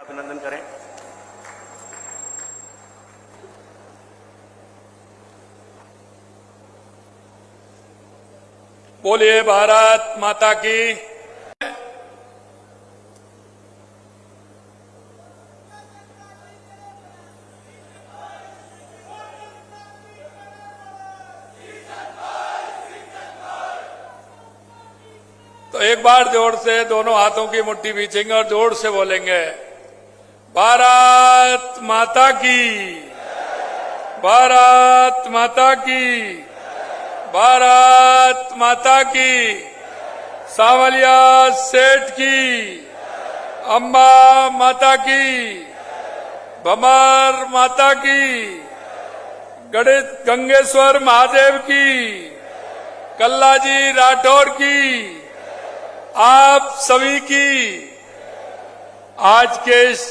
अभिनंदन करें। बोलिए भारत माता की। तो एक बार जोर से दोनों हाथों की मुट्ठी बीचेंगे और जोर से बोलेंगे, भारत माता की, भारत माता की, भारत माता की, सावलिया सेठ की, अम्बा माता की, भमर माता की, गंगेश्वर महादेव की, कल्लाजी राठौर की, आप सभी की। आज के इस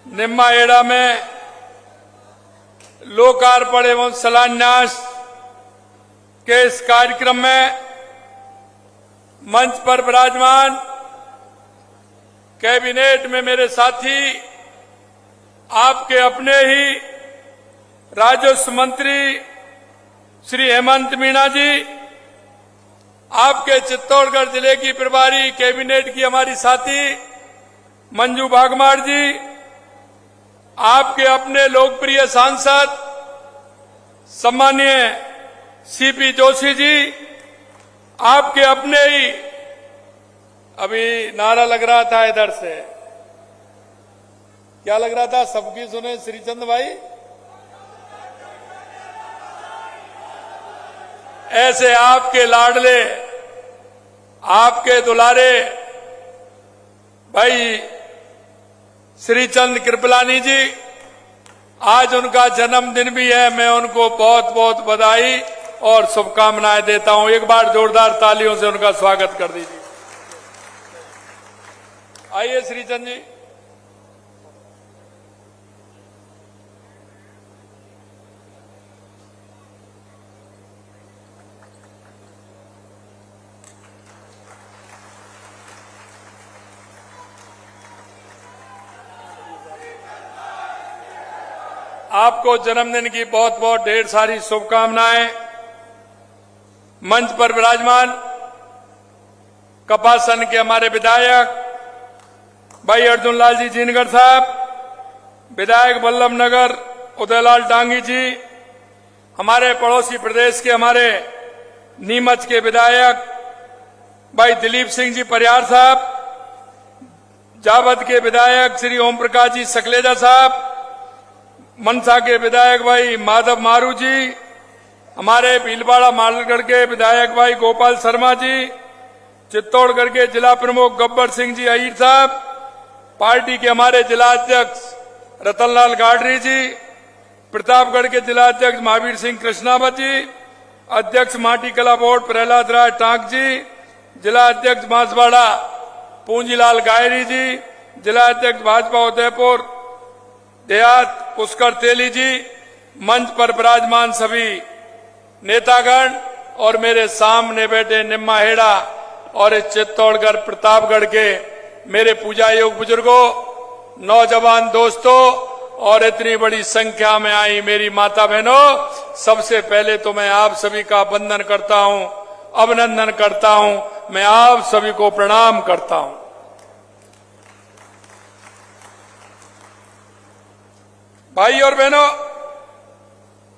निम्माहेड़ा में लोकार्पण एवं शिलान्यास के इस कार्यक्रम में मंच पर विराजमान कैबिनेट में मेरे साथी, आपके अपने ही राजस्व मंत्री श्री हेमंत मीणा जी, आपके चित्तौड़गढ़ जिले की प्रभारी कैबिनेट की हमारी साथी मंजू भागमार जी, आपके अपने लोकप्रिय सांसद सम्मानीय सीपी जोशी जी, आपके अपने ही, अभी नारा लग रहा था इधर से, क्या लग रहा था, सबकी सुने श्रीचंद भाई, ऐसे आपके लाडले, आपके दुलारे भाई श्रीचंद कृपलानी जी, आज उनका जन्मदिन भी है। मैं उनको बहुत बहुत बधाई और शुभकामनाएं देता हूं। एक बार जोरदार तालियों से उनका स्वागत कर दीजिए। आइए श्रीचंद जी। आपको जन्मदिन की बहुत बहुत ढेर सारी शुभकामनाएं। मंच पर विराजमान कपासन के हमारे विधायक भाई अर्जुन लाल जी जीनगर साहब, विधायक बल्लभ नगर उदयलाल डांगी जी, हमारे पड़ोसी प्रदेश के हमारे नीमच के विधायक भाई दिलीप सिंह जी परियार साहब, जावद के विधायक श्री ओम प्रकाश जी सकलेजा साहब, मनसा के विधायक भाई माधव मारू जी, हमारे भीलवाड़ा मालगढ़ के विधायक भाई गोपाल शर्मा जी, चित्तौड़गढ़ के जिला प्रमुख गब्बर सिंह जी अहीर साहब, पार्टी के हमारे जिला अध्यक्ष रतनलाल गाडरी जी, प्रतापगढ़ के जिला अध्यक्ष महावीर सिंह कृष्णावत जी, अध्यक्ष माटी कला बोर्ड प्रहलाद राय टांक जी, जिला अध्यक्ष बांसवाड़ा पूंजीलाल गायरी जी, जिला अध्यक्ष भाजपा उदयपुर देहात पुष्कर तेली जी, मंच पर विराजमान सभी नेतागण और मेरे सामने बैठे निम्माहेड़ा और इस चित्तौड़गढ़ प्रतापगढ़ के मेरे पूजा योग बुजुर्गों, नौजवान दोस्तों और इतनी बड़ी संख्या में आई मेरी माता बहनों, सबसे पहले तो मैं आप सभी का वंदन करता हूं, अभिनंदन करता हूं, मैं आप सभी को प्रणाम करता हूं। भाई और बहनों,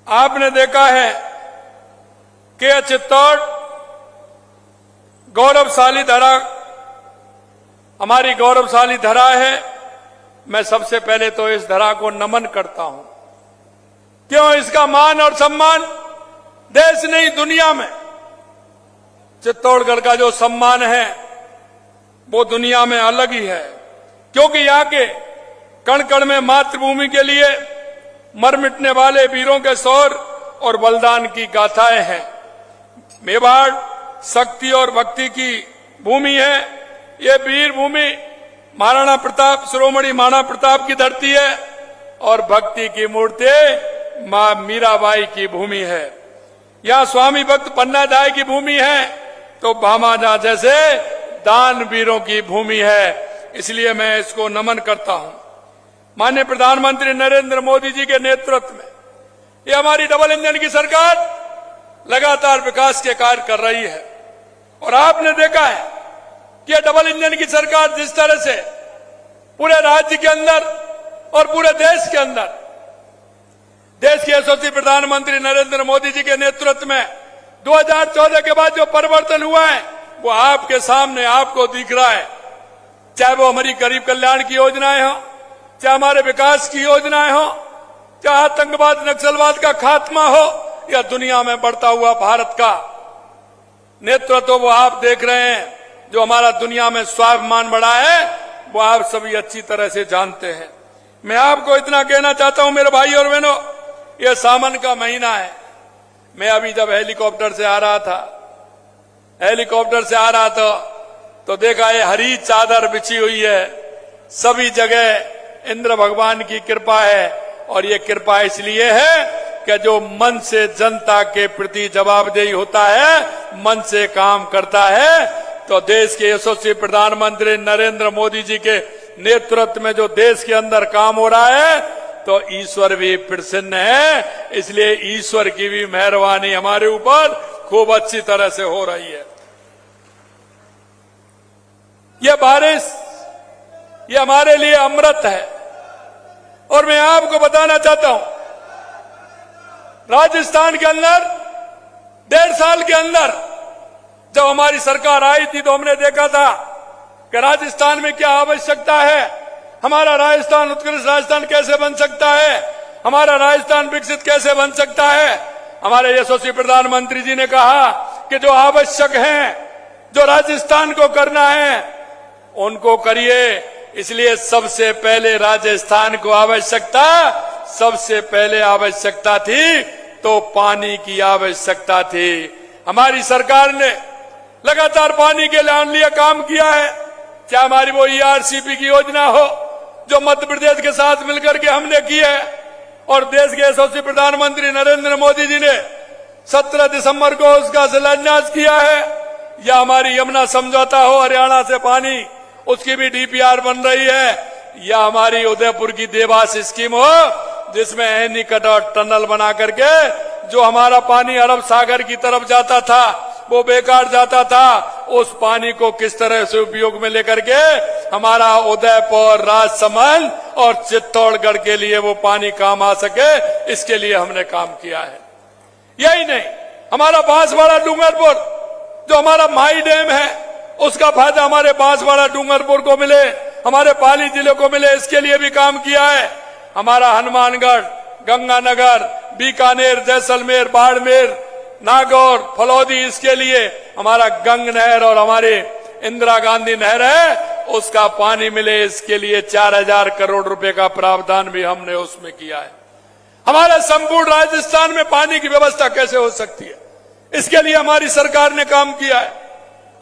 आपने देखा है कि चित्तौड़ गौरवशाली धरा, हमारी गौरवशाली धरा है। मैं सबसे पहले तो इस धरा को नमन करता हूं। क्यों? इसका मान और सम्मान देश नहीं दुनिया में, चित्तौड़गढ़ का जो सम्मान है वो दुनिया में अलग ही है, क्योंकि यहाँ के कण कण में मातृभूमि के लिए मर मिटने वाले वीरों के शौर्य और बलिदान की गाथाएं हैं। मेवाड़ शक्ति और भक्ति की भूमि है। ये वीर भूमि महाराणा प्रताप, शिरोमणि महाराणा प्रताप की धरती है और भक्ति की मूर्ति मां मीराबाई की भूमि है। यहाँ स्वामी भक्त पन्ना दाई की भूमि है तो भामाजा जैसे दान वीरों की भूमि है। इसलिए मैं इसको नमन करता हूं। माननीय प्रधानमंत्री नरेंद्र मोदी जी के नेतृत्व में ये हमारी डबल इंजन की सरकार लगातार विकास के कार्य कर रही है। और आपने देखा है कि ये डबल इंजन की सरकार जिस तरह से पूरे राज्य के अंदर और पूरे देश के अंदर देश के यशस्वी प्रधानमंत्री नरेंद्र मोदी जी के नेतृत्व में 2014 के बाद जो परिवर्तन हुआ है वो आपके सामने आपको दिख रहा है। चाहे वो हमारी गरीब कल्याण की योजनाएं हो, चाहे हमारे विकास की योजनाएं हो, चाहे आतंकवाद नक्सलवाद का खात्मा हो, या दुनिया में बढ़ता हुआ भारत का नेतृत्व वो आप देख रहे हैं। जो हमारा दुनिया में स्वाभिमान बढ़ा है वो आप सभी अच्छी तरह से जानते हैं। मैं आपको इतना कहना चाहता हूं मेरे भाई और बहनों, ये सावन का महीना है। मैं अभी जब हेलीकॉप्टर से आ रहा था तो देखा ये हरी चादर बिछी हुई है। सभी जगह इंद्र भगवान की कृपा है। और ये कृपा इसलिए है कि जो मन से जनता के प्रति जवाबदेही होता है, मन से काम करता है, तो देश के यशस्वी प्रधानमंत्री नरेंद्र मोदी जी के नेतृत्व में जो देश के अंदर काम हो रहा है, तो ईश्वर भी प्रसन्न है। इसलिए ईश्वर की भी मेहरबानी हमारे ऊपर खूब अच्छी तरह से हो रही है। यह बारिश ये हमारे लिए अमृत है। और मैं आपको बताना चाहता हूं, राजस्थान के अंदर 1.5 साल के अंदर जब हमारी सरकार आई थी तो हमने देखा था कि राजस्थान में क्या आवश्यकता है, हमारा राजस्थान उत्कृष्ट राजस्थान कैसे बन सकता है, हमारा राजस्थान विकसित कैसे बन सकता है। हमारे यशस्वी प्रधानमंत्री जी ने कहा कि जो आवश्यक है, जो राजस्थान को करना है, उनको करिए। इसलिए सबसे पहले राजस्थान को सबसे पहले आवश्यकता थी तो पानी की आवश्यकता थी। हमारी सरकार ने लगातार पानी के लिए काम किया है। चाहे हमारी वो ERCP की योजना हो जो मध्य प्रदेश के साथ मिलकर के हमने की है, और देश के यशस्वी प्रधानमंत्री नरेंद्र मोदी जी ने 17 दिसंबर को उसका शिलान्यास किया है। या हमारी यमुना समझौता हो, हरियाणा से पानी उसकी भी DPR बन रही है। या हमारी उदयपुर की देवास स्कीम हो जिसमें एनीकट और टनल बना करके जो हमारा पानी अरब सागर की तरफ जाता था वो बेकार जाता था, उस पानी को किस तरह से उपयोग में लेकर के हमारा उदयपुर, राजसमंद और चित्तौड़गढ़ के लिए वो पानी काम आ सके, इसके लिए हमने काम किया है। यही नहीं, हमारा बांसवाड़ा डूंगरपुर जो हमारा माई डैम है, उसका फायदा हमारे बांसवाड़ा डूंगरपुर को मिले, हमारे पाली जिले को मिले, इसके लिए भी काम किया है। हमारा हनुमानगढ़, गंगानगर, बीकानेर, जैसलमेर, बाड़मेर, नागौर, फलौदी, इसके लिए हमारा गंग नहर और हमारी इंदिरा गांधी नहर है, उसका पानी मिले, इसके लिए 4000 करोड़ रुपए का प्रावधान भी हमने उसमें किया है। हमारे संपूर्ण राजस्थान में पानी की व्यवस्था कैसे हो सकती है, इसके लिए हमारी सरकार ने काम किया है।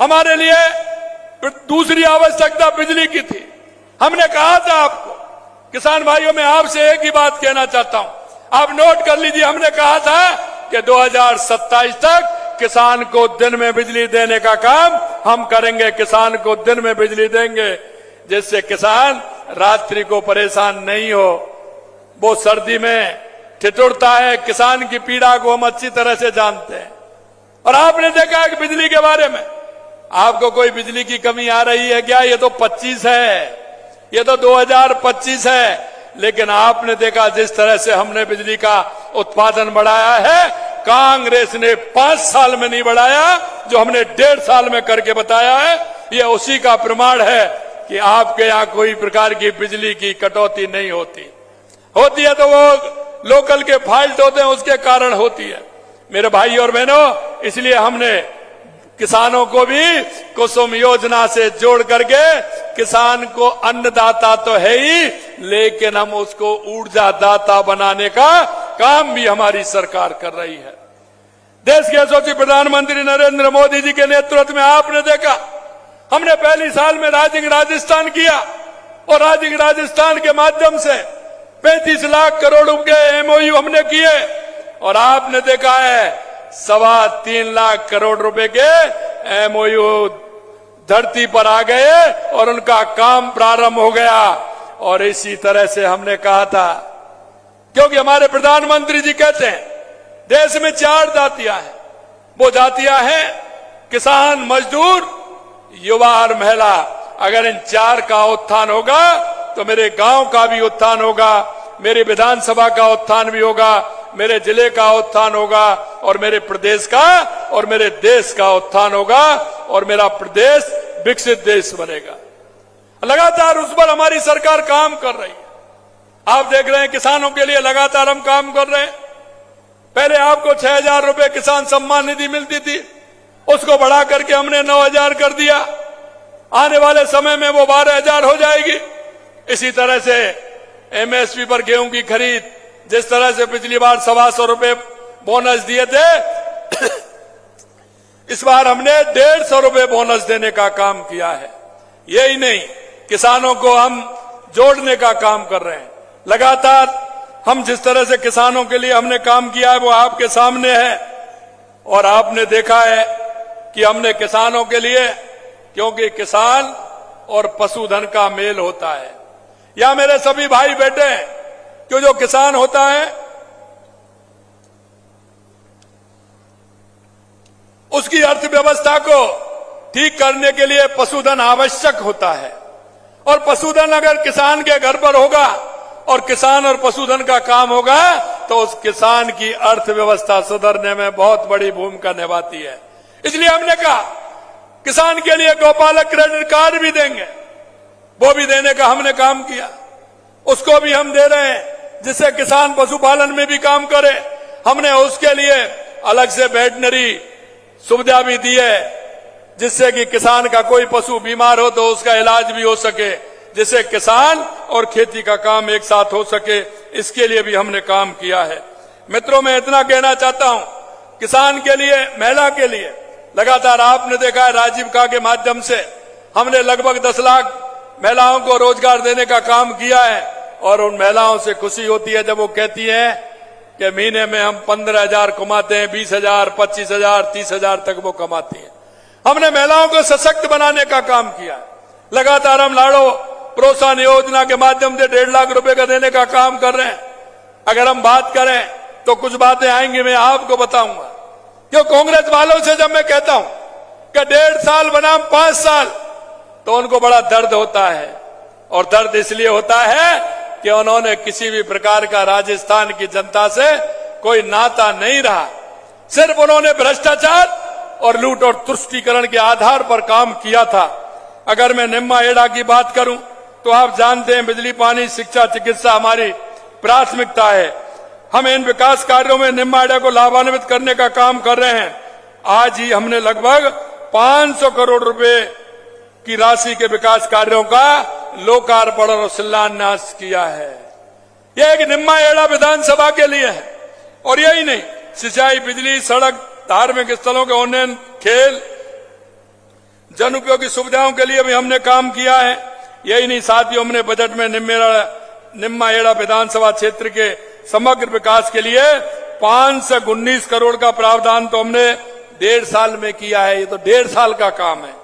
हमारे लिए दूसरी आवश्यकता बिजली की थी। हमने कहा था आपको, किसान भाइयों, मैं आपसे एक ही बात कहना चाहता हूं, आप नोट कर लीजिए। हमने कहा था कि 2027 तक किसान को दिन में बिजली देने का काम हम करेंगे, किसान को दिन में बिजली देंगे, जिससे किसान रात्रि को परेशान नहीं हो। वो सर्दी में ठिठुरता है, किसान की पीड़ा को हम अच्छी तरह से जानते हैं। और आपने देखा है कि बिजली के बारे में आपको कोई बिजली की कमी आ रही है क्या? ये तो 25 है, ये तो 2025 है। लेकिन आपने देखा जिस तरह से हमने बिजली का उत्पादन बढ़ाया है, कांग्रेस ने 5 साल में नहीं बढ़ाया, जो हमने 1.5 साल में करके बताया है। ये उसी का प्रमाण है कि आपके यहाँ कोई प्रकार की बिजली की कटौती नहीं होती। होती है तो वो लोकल के फॉल्ट होते हैं, उसके कारण होती है। मेरे भाई और बहनों, इसलिए हमने किसानों को भी कुसुम योजना से जोड़ करके, किसान को अन्नदाता तो है ही, लेकिन हम उसको ऊर्जा दाता बनाने का काम भी हमारी सरकार कर रही है। देश के यशस्वी प्रधानमंत्री नरेंद्र मोदी जी के नेतृत्व में आपने देखा, हमने पहली साल में राइजिंग राजस्थान किया, और राइजिंग राजस्थान के माध्यम से 35 लाख करोड़ के MOU हमने किए, और आपने देखा है 3.25 लाख करोड़ रुपए के MOU धरती पर आ गए और उनका काम प्रारंभ हो गया। और इसी तरह से हमने कहा था, क्योंकि हमारे प्रधानमंत्री जी कहते हैं देश में 4 जातियां हैं। वो जातियां हैं किसान, मजदूर, युवा और महिला। अगर इन 4 का उत्थान होगा तो मेरे गांव का भी उत्थान होगा, मेरी विधानसभा का उत्थान भी होगा, मेरे जिले का उत्थान होगा, और मेरे प्रदेश का और मेरे देश का उत्थान होगा, और मेरा प्रदेश विकसित देश बनेगा। लगातार उस पर हमारी सरकार काम कर रही है। आप देख रहे हैं किसानों के लिए लगातार हम काम कर रहे हैं। पहले आपको 6,000 रुपए किसान सम्मान निधि मिलती थी, उसको बढ़ा करके हमने 9,000 कर दिया। आने वाले समय में वो 12,000 हो जाएगी। इसी तरह से एमएसपी पर गेहूं की खरीद, जिस तरह से पिछली बार 125 रुपए बोनस दिए थे, इस बार हमने 150 रुपए बोनस देने का काम किया है। यही नहीं, किसानों को हम जोड़ने का काम कर रहे हैं। लगातार हम जिस तरह से किसानों के लिए हमने काम किया है वो आपके सामने है। और आपने देखा है कि हमने किसानों के लिए, क्योंकि किसान और पशुधन का मेल होता है, या मेरे सभी भाई बेटे हैं, क्यों जो किसान होता है उसकी अर्थव्यवस्था को ठीक करने के लिए पशुधन आवश्यक होता है। और पशुधन अगर किसान के घर पर होगा और किसान और पशुधन का काम होगा तो उस किसान की अर्थव्यवस्था सुधरने में बहुत बड़ी भूमिका निभाती है। इसलिए हमने कहा किसान के लिए गौपालक क्रेडिट कार्ड भी देंगे, वो भी देने का हमने काम किया, उसको भी हम दे रहे हैं, जिससे किसान पशुपालन में भी काम करे। हमने उसके लिए अलग से वेटनरी सुविधा भी दी है, जिससे कि किसान का कोई पशु बीमार हो तो उसका इलाज भी हो सके, जिससे किसान और खेती का काम एक साथ हो सके। इसके लिए भी हमने काम किया है। मित्रों, मैं इतना कहना चाहता हूं, किसान के लिए, महिला के लिए लगातार आपने देखा है राजीव का के माध्यम से हमने लगभग 10 लाख महिलाओं को रोजगार देने का काम किया है। और उन महिलाओं से खुशी होती है जब वो कहती हैं कि महीने में हम 15,000 कमाते हैं, 20,000, 25,000, 30,000 तक वो कमाती हैं। हमने महिलाओं को सशक्त बनाने का काम किया। लगातार हम लाड़ो प्रोत्साहन योजना के माध्यम से 1.5 लाख रुपए का देने का काम कर रहे हैं। अगर हम बात करें तो कुछ बातें आएंगी, मैं आपको बताऊंगा। क्यों कांग्रेस वालों से जब मैं कहता हूं कि 1.5 साल बनाम 5 साल, तो उनको बड़ा दर्द होता है। और दर्द इसलिए होता है कि उन्होंने किसी भी प्रकार का राजस्थान की जनता से कोई नाता नहीं रहा। सिर्फ उन्होंने भ्रष्टाचार और लूट और तुष्टीकरण के आधार पर काम किया था। अगर मैं निम्मा एड़ा की बात करूं तो आप जानते हैं बिजली, पानी, शिक्षा, चिकित्सा हमारी प्राथमिकता है। हम इन विकास कार्यों में निम्मा एड़ा को लाभान्वित करने का काम कर रहे हैं। आज ही हमने लगभग 500 करोड़ रुपए की राशि के विकास कार्यों का लोकार्पण और शिलान्यास किया है। यह एक निम्मा एड़ा विधानसभा के लिए है। और यही नहीं, सिंचाई, बिजली, सड़क, धार्मिक स्थलों के उन्नयन, खेल, जन उपयोगी सुविधाओं के लिए भी हमने काम किया है। यही नहीं, साथियों, हमने बजट में निम्मा एड़ा विधानसभा क्षेत्र के समग्र विकास के लिए 519 करोड़ का प्रावधान तो हमने 1.5 साल में किया है। ये तो 1.5 साल का काम है।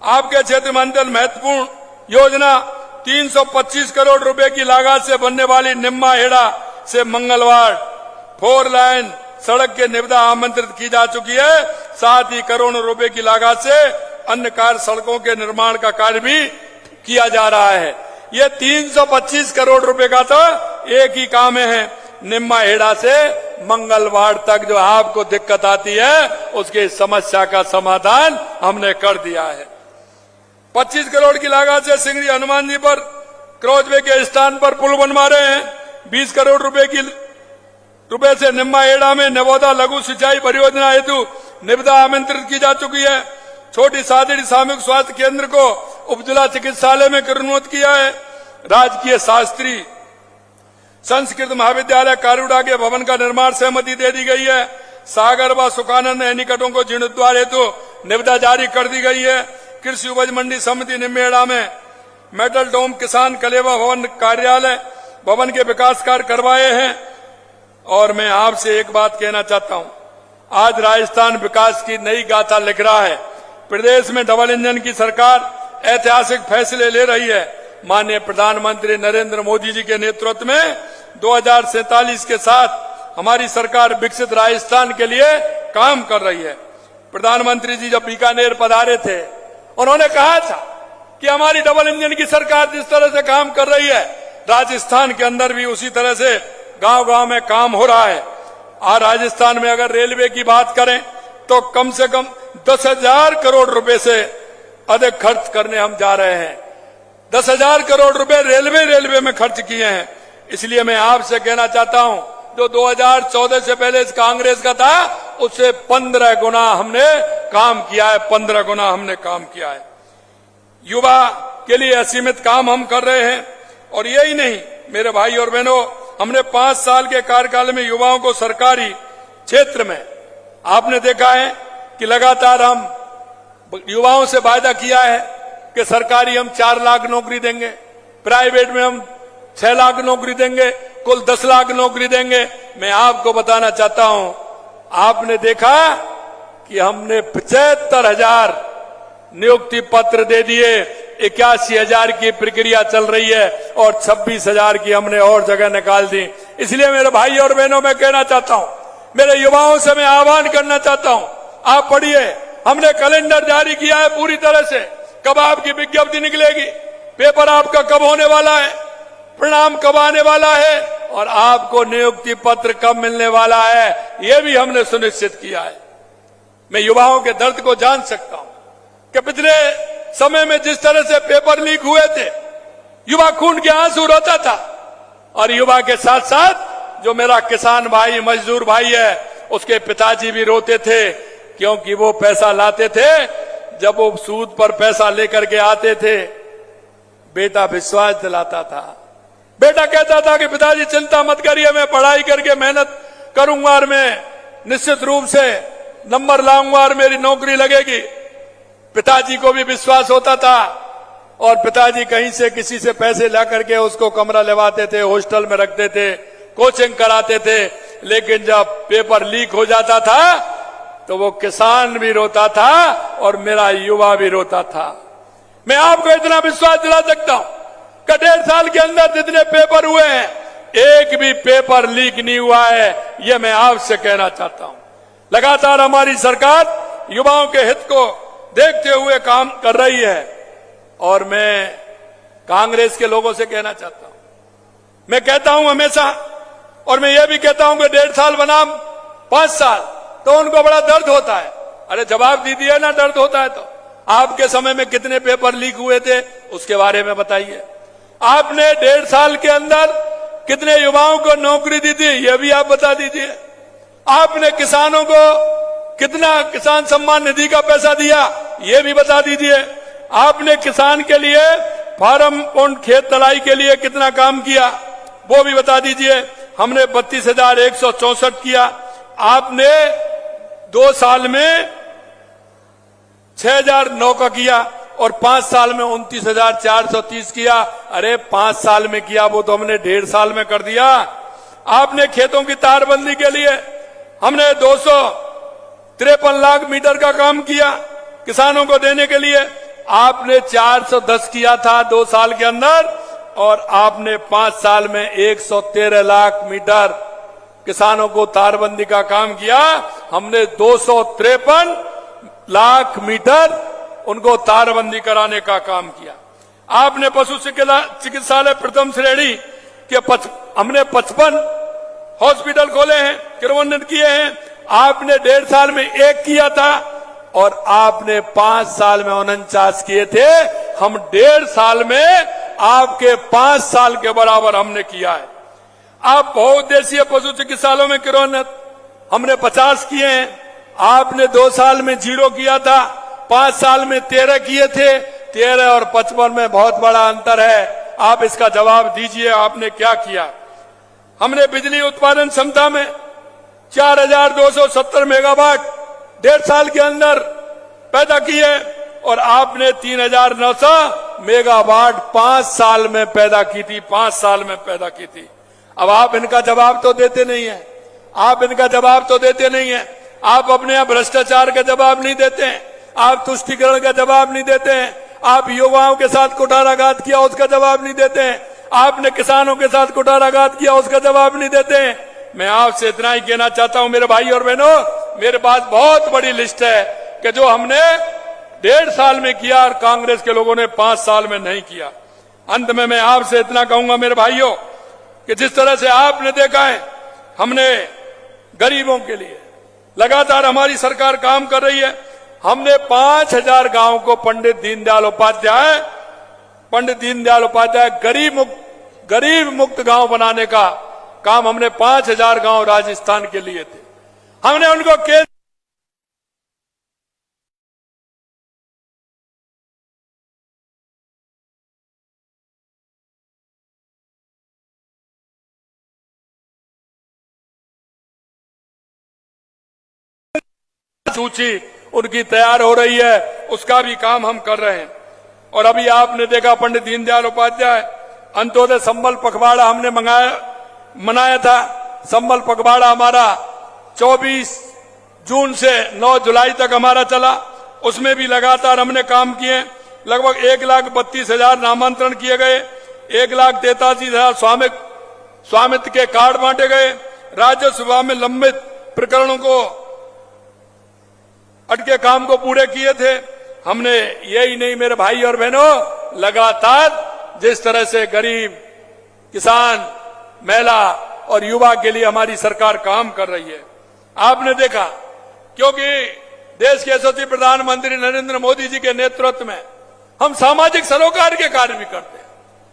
आपके क्षेत्र में अंतर महत्वपूर्ण योजना 325 करोड़ रुपए की लागत से बनने वाली निम्मा एड़ा से मंगलवार 4 लाइन सड़क के निविदा आमंत्रित की जा चुकी है। साथ ही करोड़ों रुपए की लागत से अन्य कार्य सड़कों के निर्माण का कार्य भी किया जा रहा है। ये 325 करोड़ रुपए का तो एक ही काम है। निम्मा एड़ा से मंगलवार तक जो आपको दिक्कत आती है उसकी समस्या का समाधान हमने कर दिया है। 25 करोड़ की लागत से सिंगरी हनुमान जी पर क्रॉसवे के स्थान पर पुल बनवा रहे हैं। 20 करोड़ रुपए से निम्मा एड़ा में नवोदा लघु सिंचाई परियोजना हेतु निविदा आमंत्रित की जा चुकी है। छोटी सादड़ी सामूहिक स्वास्थ्य केंद्र को उपजिला चिकित्सालय में कन्वर्ट किया है। राजकीय शास्त्री संस्कृत महाविद्यालय कारूड़ा के भवन का निर्माण सहमति दे दी गई है। सागर व सुखानंद एनिकटों को जीर्णोद्धार हेतु निविदा जारी कर दी गई है। कृषि उपज मंडी समिति निम्मेड़ा में मेटल डोम किसान कलेवा भवन कार्यालय भवन के विकास कार्य करवाए हैं। और मैं आपसे एक बात कहना चाहता हूं, आज राजस्थान विकास की नई गाथा लिख रहा है। प्रदेश में डबल इंजन की सरकार ऐतिहासिक फैसले ले रही है। माननीय प्रधानमंत्री नरेंद्र मोदी जी के नेतृत्व में 2047 के साथ हमारी सरकार विकसित राजस्थान के लिए काम कर रही है। प्रधानमंत्री जी जब बीकानेर पधारे थे, उन्होंने कहा था कि हमारी डबल इंजन की सरकार जिस तरह से काम कर रही है, राजस्थान के अंदर भी उसी तरह से गांव-गांव में काम हो रहा है। आज राजस्थान में अगर रेलवे की बात करें तो कम से कम 10,000 करोड़ रुपए से अधिक खर्च करने हम जा रहे हैं। 10,000 करोड़ रुपए रेलवे में खर्च किए हैं। इसलिए मैं आपसे कहना चाहता हूं, जो 2014 से पहले कांग्रेस का था, उससे 15 गुना हमने काम किया है। 15 गुना हमने काम किया है। युवा के लिए असीमित काम हम कर रहे हैं। और यही नहीं मेरे भाई और बहनों, हमने 5 साल के कार्यकाल में युवाओं को सरकारी क्षेत्र में आपने देखा है कि लगातार हम युवाओं से वायदा किया है कि सरकारी हम 4 लाख नौकरी देंगे, प्राइवेट में हम 6 लाख नौकरी देंगे, कुल 10 लाख नौकरी देंगे। मैं आपको बताना चाहता हूं, आपने देखा कि हमने 75,000 नियुक्ति पत्र दे दिए, 81,000 की प्रक्रिया चल रही है और 26,000 की हमने और जगह निकाल दी। इसलिए मेरे भाई और बहनों, मैं कहना चाहता हूं, मेरे युवाओं से मैं आह्वान करना चाहता हूं, आप पढ़िए, हमने कैलेंडर जारी किया है पूरी तरह से। कब आपकी विज्ञप्ति निकलेगी, पेपर आपका कब होने वाला है, परिणाम कब आने वाला है और आपको नियुक्ति पत्र कब मिलने वाला है, यह भी हमने सुनिश्चित किया है। मैं युवाओं के दर्द को जान सकता हूं कि पिछले समय में जिस तरह से पेपर लीक हुए थे, युवा खून के आंसू रोता था। और युवा के साथ साथ जो मेरा किसान भाई, मजदूर भाई है, उसके पिताजी भी रोते थे, क्योंकि वो पैसा लाते थे। जब वो सूद पर पैसा लेकर के आते थे, बेटा विश्वास दिलाता था। बेटा कहता था कि पिताजी चिंता मत करिए, मैं पढ़ाई करके मेहनत करूंगा और मैं निश्चित रूप से नंबर लाऊंगा और मेरी नौकरी लगेगी। पिताजी को भी विश्वास होता था और पिताजी कहीं से किसी से पैसे ला करके उसको कमरा लेवाते थे, हॉस्टल में रखते थे, कोचिंग कराते थे। लेकिन जब पेपर लीक हो जाता था तो वो किसान भी रोता था और मेरा युवा भी रोता था। मैं आपको इतना विश्वास दिला सकता हूं कि 1.5 साल के अंदर जितने पेपर हुए हैं, एक भी पेपर लीक नहीं हुआ है। ये मैं आपसे कहना चाहता हूं। लगातार हमारी सरकार युवाओं के हित को देखते हुए काम कर रही है। और मैं कांग्रेस के लोगों से कहना चाहता हूं, मैं कहता हूं हमेशा, और मैं ये भी कहता हूं कि 1.5 साल बनाम 5 साल, तो उनको बड़ा दर्द होता है। अरे जवाब दीजिए ना, दर्द होता है तो। आपके समय में कितने पेपर लीक हुए थे, उसके बारे में बताइए। आपने 1.5 साल के अंदर कितने युवाओं को नौकरी दी थी, यह भी आप बता दीजिए। आपने किसानों को कितना किसान सम्मान निधि का पैसा दिया, यह भी बता दीजिए। आपने किसान के लिए फार्म पॉइंट खेत तलाई के लिए कितना काम किया, वो भी बता दीजिए। हमने 32,164 किया, आपने 2 साल में 6,009 का किया और 5 साल में 29,430 किया। अरे 5 साल में किया वो तो हमने 1.5 साल में कर दिया। आपने खेतों की तारबंदी के लिए हमने 253 लाख मीटर का काम किया किसानों को देने के लिए। आपने 410 किया था 2 साल के अंदर और आपने 5 साल में 113 लाख मीटर किसानों को तारबंदी का काम किया। हमने 253 लाख मीटर उनको तारबंदी कराने का काम किया। आपने पशु चिकित्सालय प्रथम श्रेणी के हमने 55 हॉस्पिटल खोले हैं, क्रियान्वित किए हैं। आपने 1.5 साल में 1 किया था और आपने 5 साल में 49 किए थे। हम 1.5 साल में आपके 5 साल के बराबर हमने किया है। आप बहुउद्देशीय पशु चिकित्सालयों में क्रियान्वित हमने 50 किए हैं। आपने 2 साल में 0 किया था, 5 साल में 13 किए थे। 13 और 55 में बहुत बड़ा अंतर है। आप इसका जवाब दीजिए, आपने क्या किया। हमने बिजली उत्पादन क्षमता में 4,270 मेगावाट 1.5 साल के अंदर पैदा की है और आपने 3,900 मेगावाट 5 साल में पैदा की थी। 5 साल में पैदा की थी। अब आप इनका जवाब तो देते नहीं है, आप इनका जवाब तो देते नहीं है। आप अपने यहाँ भ्रष्टाचार का जवाब नहीं देते हैं, आप तुष्टिकरण का जवाब नहीं देते हैं, आप युवाओं के साथ कुठाराघात किया उसका जवाब नहीं देते हैं, आपने किसानों के साथ कुठाराघात किया उसका जवाब नहीं देते हैं। मैं आपसे इतना ही कहना चाहता हूं मेरे भाई और बहनों, मेरे पास बहुत बड़ी लिस्ट है कि जो हमने 1.5 साल में किया और कांग्रेस के लोगों ने 5 साल में नहीं किया। अंत में मैं आपसे इतना कहूंगा मेरे भाइयों कि जिस तरह से आपने देखा है हमने गरीबों के लिए लगातार हमारी सरकार काम कर रही है। हमने 5000 गांव को पंडित दीनदयाल उपाध्याय गरीब मुक्त गांव बनाने का काम हमने 5000 गांव राजस्थान के लिए थे। हमने उनको केंद्र सूची उनकी तैयार हो रही है, उसका भी काम हम कर रहे हैं। और अभी आपने देखा पंडित दीनदयाल उपाध्याय अंत्योदय संबल पखवाड़ा हमने मनाया था। संबल पखवाड़ा हमारा 24 जून से 9 जुलाई तक हमारा चला। उसमें भी लगातार हमने काम किए। लगभग 1,32,000 नामांतरण किए गए, 1,83,000 स्वामित्व के कार्ड बांटे गए, राज्यसभा में लंबित प्रकरणों को अटके काम को पूरे किए थे हमने। यही नहीं मेरे भाई और बहनों, लगातार जिस तरह से गरीब, किसान, महिला और युवा के लिए हमारी सरकार काम कर रही है आपने देखा, क्योंकि देश के यशस्वी प्रधानमंत्री नरेंद्र मोदी जी के नेतृत्व में हम सामाजिक सरोकार के कार्य भी करते हैं।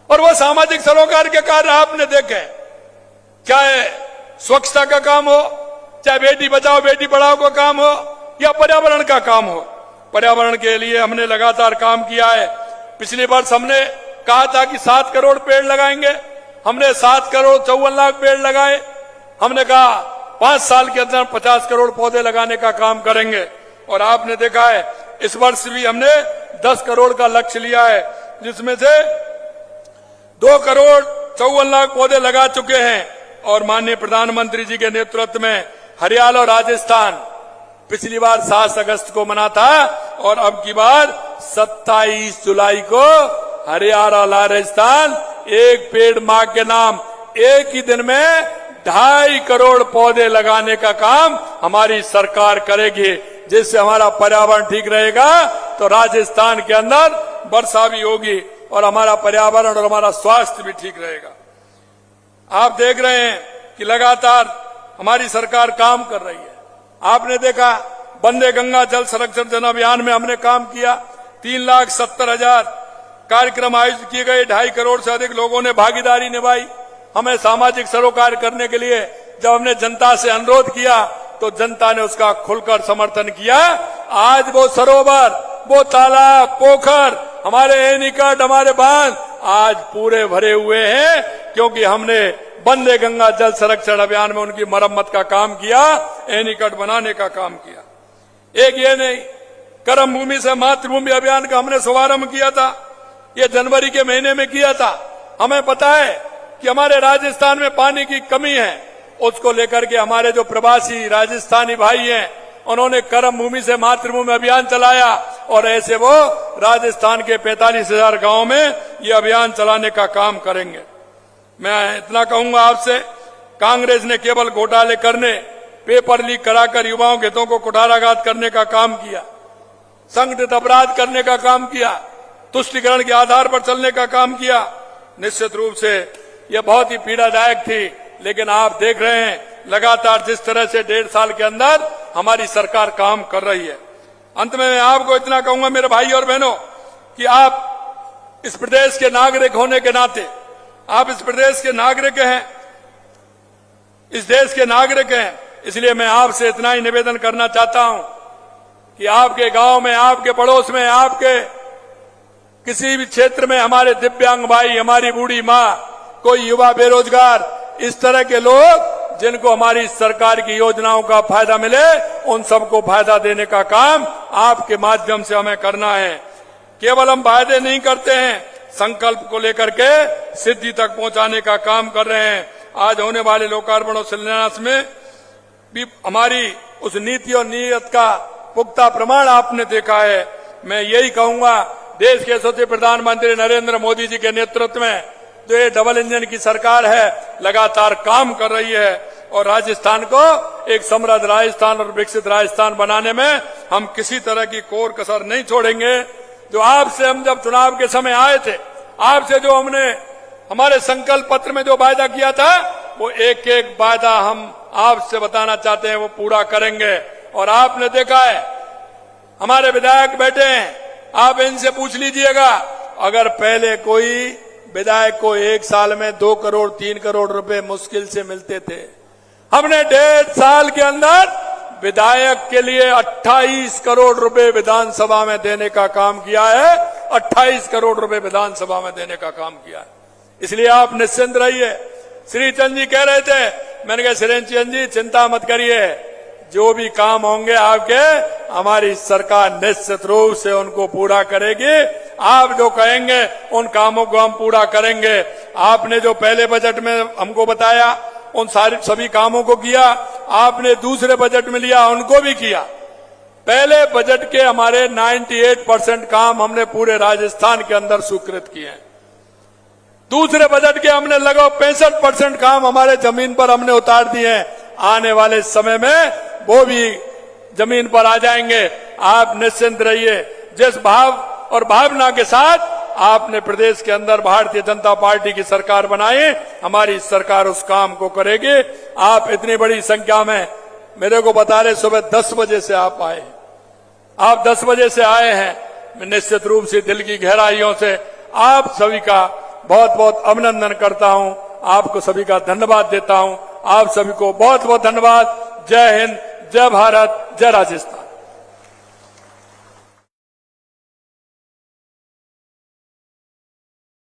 और वो सामाजिक सरोकार के कार्य आपने देखे, चाहे स्वच्छता का काम हो, चाहे बेटी बचाओ बेटी पढ़ाओ का काम हो, या पर्यावरण का काम हो। पर्यावरण के लिए हमने लगातार काम किया है। पिछले वर्ष हमने कहा था कि 7 करोड़ पेड़ लगाएंगे, हमने 7 करोड़ 54 लाख पेड़ लगाए। हमने कहा 5 साल के अंदर 50 करोड़ पौधे लगाने का काम करेंगे। और आपने देखा है इस वर्ष भी हमने 10 करोड़ का लक्ष्य लिया है, जिसमें से 2 करोड़ 54 लाख पौधे लगा चुके हैं। और माननीय प्रधानमंत्री जी के नेतृत्व में हरियाणा और राजस्थान पिछली बार 7 अगस्त को मना था, और अब की बार 27 जुलाई को हरियाणा राजस्थान एक पेड़ मां के नाम एक ही दिन में 2.5 करोड़ पौधे लगाने का काम हमारी सरकार करेगी, जिससे हमारा पर्यावरण ठीक रहेगा तो राजस्थान के अंदर वर्षा भी होगी और हमारा पर्यावरण और हमारा स्वास्थ्य भी ठीक रहेगा। आप देख रहे हैं कि लगातार हमारी सरकार काम कर रही है। आपने देखा वंदे गंगा जल संरक्षण जन अभियान में हमने काम किया। 3,70,000 कार्यक्रम आयोजित किए गए, 2.5 करोड़ से अधिक लोगों ने भागीदारी निभाई। हमें सामाजिक सरोकार करने के लिए जब हमने जनता से अनुरोध किया तो जनता ने उसका खुलकर समर्थन किया। आज वो सरोवर, वो तालाब, पोखर, हमारे एनीकट, हमारे बांध आज पूरे भरे हुए हैं, क्योंकि हमने वंदे गंगा जल संरक्षण अभियान में उनकी मरम्मत का काम किया, एनीकट बनाने का काम किया। एक ये नहीं, कर्म भूमि से मातृभूमि अभियान का हमने शुभारंभ किया था, ये जनवरी के महीने में किया था। हमें पता है कि हमारे राजस्थान में पानी की कमी है, उसको लेकर के हमारे जो प्रवासी राजस्थानी भाई हैं उन्होंने कर्म भूमि से मातृभूमि अभियान चलाया, और ऐसे वो राजस्थान के 45,000 गांव में ये अभियान चलाने का काम करेंगे। मैं इतना कहूंगा आपसे, कांग्रेस ने केवल घोटाले करने, पेपर लीक कराकर युवाओं के हितों को कुठाराघात करने का काम किया, संगठित अपराध करने का काम किया, तुष्टिकरण के आधार पर चलने का काम किया। निश्चित रूप से यह बहुत ही पीड़ादायक थी, लेकिन आप देख रहे हैं लगातार जिस तरह से 1.5 साल के अंदर हमारी सरकार काम कर रही है। अंत में मैं आपको इतना कहूंगा मेरे भाई और बहनों कि आप इस प्रदेश के नागरिक होने के नाते, आप इस प्रदेश के नागरिक हैं, इस देश के नागरिक हैं, इसलिए मैं आपसे इतना ही निवेदन करना चाहता हूं कि आपके गांव में, आपके पड़ोस में, आपके किसी भी क्षेत्र में हमारे दिव्यांग भाई, हमारी बूढ़ी मां, कोई युवा बेरोजगार, इस तरह के लोग जिनको हमारी सरकार की योजनाओं का फायदा मिले, उन सबको फायदा देने का काम आपके माध्यम से हमें करना है। केवल हम वायदे नहीं करते हैं, संकल्प को लेकर के सिद्धि तक पहुंचाने का काम कर रहे हैं। आज होने वाले लोकार्पण और शिलान्यास में भी हमारी उस नीति और नीयत का पुख्ता प्रमाण आपने देखा है। मैं यही कहूंगा, देश के यशस्वी प्रधानमंत्री नरेंद्र मोदी जी के नेतृत्व में जो ये डबल इंजन की सरकार है लगातार काम कर रही है और राजस्थान को एक समृद्ध राजस्थान और विकसित राजस्थान बनाने में हम किसी तरह की कोर कसर नहीं छोड़ेंगे। जो आपसे हम जब चुनाव के समय आए थे, आपसे जो हमने हमारे संकल्प पत्र में जो वायदा किया था, वो एक एक वायदा हम आपसे बताना चाहते हैं वो पूरा करेंगे। और आपने देखा है हमारे विधायक बैठे हैं, आप इनसे पूछ लीजिएगा, अगर पहले कोई विधायक को एक साल में 2 करोड़ 3 करोड़ रुपए मुश्किल से मिलते थे, हमने 1.5 साल के अंदर विधायक के लिए 28 करोड़ रुपए विधानसभा में देने का काम किया है। 28 करोड़ रुपए विधानसभा में देने का काम किया है। इसलिए आप निश्चिंत रहिए। श्री चंद जी कह रहे थे, मैंने कहा श्री चंद जी चिंता मत करिए, जो भी काम होंगे आपके, हमारी सरकार निश्चित रूप से उनको पूरा करेगी। आप जो कहेंगे उन कामों को हम पूरा करेंगे। आपने जो पहले बजट में हमको बताया उन सभी कामों को किया, आपने दूसरे बजट में लिया उनको भी किया। पहले बजट के हमारे 98% काम हमने पूरे राजस्थान के अंदर स्वीकृत किए हैं। दूसरे बजट के हमने लगभग 65% काम हमारे जमीन पर हमने उतार दिए हैं। आने वाले समय में वो भी जमीन पर आ जाएंगे। आप निश्चिंत रहिए। जिस भाव और भावना के साथ आपने प्रदेश के अंदर भारतीय जनता पार्टी की सरकार बनाई, हमारी सरकार उस काम को करेगी। आप इतनी बड़ी संख्या में मेरे को बता रहे सुबह 10 बजे से आप आए, आप 10 बजे से आए हैं। मैं निश्चित रूप से दिल की गहराइयों से आप सभी का बहुत बहुत अभिनंदन करता हूं, आपको सभी का धन्यवाद देता हूं। आप सभी को बहुत बहुत धन्यवाद। जय हिंद, जय भारत, जय राजस्थान।